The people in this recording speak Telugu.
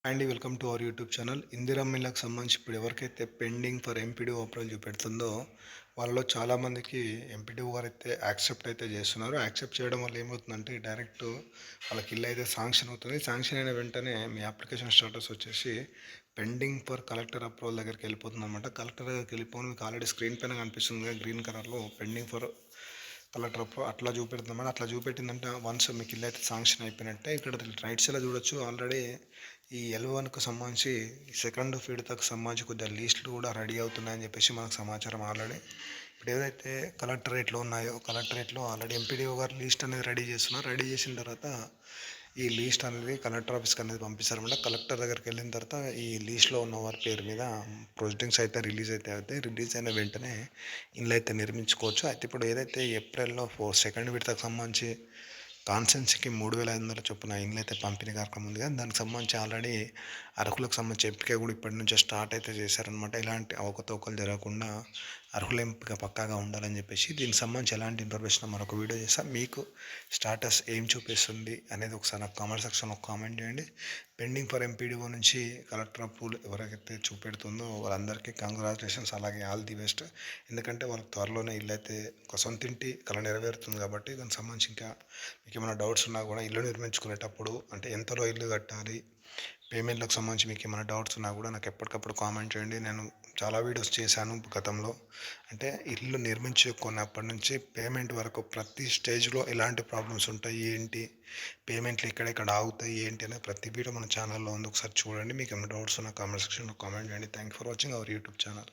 And welcome to our YouTube channel. Indira మిల్లకు సంబంధించి ఇప్పుడు ఎవరికైతే పెండింగ్ ఫర్ ఎంపీడీఓ అప్రూవల్ చూపెడుతుందో వాళ్ళలో చాలామందికి ఎంపీడీఓ గారు అయితే యాక్సెప్ట్ అయితే చేస్తున్నారు. యాక్సెప్ట్ చేయడం వల్ల ఏమవుతుందంటే డైరెక్ట్ వాళ్ళకి ఇల్లు అయితే శాంక్షన్ అవుతుంది. శాంక్షన్ అయిన వెంటనే మీ అప్లికేషన్ స్టేటస్ వచ్చేసి పెండింగ్ ఫర్ కలెక్టర్ అప్రూవల్ దగ్గరికి వెళ్ళిపోతుంది అనమాట. కలెక్టర్ దగ్గరికి వెళ్ళిపోయి మీకు ఆల్రెడీ స్క్రీన్ పైన కనిపిస్తుంది గ్రీన్ కలర్లో పెండింగ్ ఫర్ కలెక్టర్ అట్లా చూపెడుతుందన్నమాట. అట్లా చూపెట్టిందంటే వన్స్ మీకు ఇల్లు అయితే శాంక్షన్ అయిపోయినట్టే. ఇక్కడ రైట్ సైడ్లో చూడొచ్చు ఆల్రెడీ ఈ L1కు సంబంధించి సెకండ్ ఫీడ్కి సంబంధించి కొద్దిగా లిస్టులు కూడా రెడీ అవుతున్నాయని చెప్పేసి మనకు సమాచారం ఆల్రెడీ. ఇప్పుడు ఏదైతే కలెక్టరేట్లో ఉన్నాయో కలెక్టరేట్లో ఆల్రెడీ ఎంపీడీఓ గారు లిస్ట్ అనేది రెడీ చేస్తున్నారు. రెడీ చేసిన తర్వాత ఈ లిస్ట్ అనేది కలెక్టర్ ఆఫీస్కి అనేది పంపిస్తారన్నమాట. కలెక్టర్ దగ్గరికి వెళ్ళిన తర్వాత ఈ లిస్ట్లో ఉన్న వారి పేరు మీద ప్రొసీడింగ్స్ అయితే రిలీజ్ అవుతాయి. రిలీజ్ అయిన వెంటనే ఇల్లు అయితే నిర్మించుకోవచ్చు. అయితే ఇప్పుడు ఏదైతే ఏప్రిల్లో సెకండ్ విడతకు సంబంధించి కాన్సెన్సీకి 3,500 చొప్పున ఇండ్లు అయితే పంపిణీ కార్యక్రమం ఉంది కదా, దానికి సంబంధించి ఆల్రెడీ అర్హులకు సంబంధించి ఎంపిక కూడా ఇప్పటి నుంచే స్టార్ట్ అయితే చేశారనమాట. ఇలాంటి అవకతవకలు జరగకుండా అర్హుల ఎంపిక పక్కాగా ఉండాలని చెప్పేసి దీనికి సంబంధించి ఎలాంటి ఇన్ఫర్మేషన్ మరొక వీడియో చేస్తాను. మీకు స్టాటస్ ఏం చూపిస్తుంది అనేది ఒకసారి నాకు కామెంట్ సెక్షన్లో కామెంట్ చేయండి. పెండింగ్ ఫర్ ఎంపీడీఓ నుంచి కలెక్టర్ అప్రూవల్ ఎవరికైతే చూపెడుతుందో వాళ్ళందరికీ కంగ్రాచులేషన్స్, అలాగే ఆల్ ది బెస్ట్. ఎందుకంటే వాళ్ళకి త్వరలోనే ఇల్లు అయితే ఒక సొంతింటి కళ నెరవేరుతుంది కాబట్టి దానికి సంబంధించి ఇంకా మీకు ఏమైనా డౌట్స్ ఉన్నా కూడా ఇల్లు నిర్మించుకునేటప్పుడు అంటే ఎంతలో ఇల్లు కట్టాలి, పేమెంట్లకు సంబంధించి మీకు ఏమైనా డౌట్స్ ఉన్నా కూడా నాకు ఎప్పటికప్పుడు కామెంట్ చేయండి. నేను చాలా వీడియోస్ చేశాను గతంలో. అంటే ఇల్లు నిర్మించుకున్నప్పటి నుంచి పేమెంట్ వరకు ప్రతి స్టేజ్లో ఎలాంటి ప్రాబ్లమ్స్ ఉంటాయి, ఏంటి పేమెంట్లు ఎక్కడెక్కడ ఆగుతాయి ఏంటి అనేది ప్రతి వీడియో మన ఛానల్లో ఉంది. ఒకసారి చూడండి. మీకు ఏమైనా డౌట్స్ ఉన్నా కామెంట్ సెక్షన్లో కామెంట్ చేయండి. Thank for watching our YouTube channel.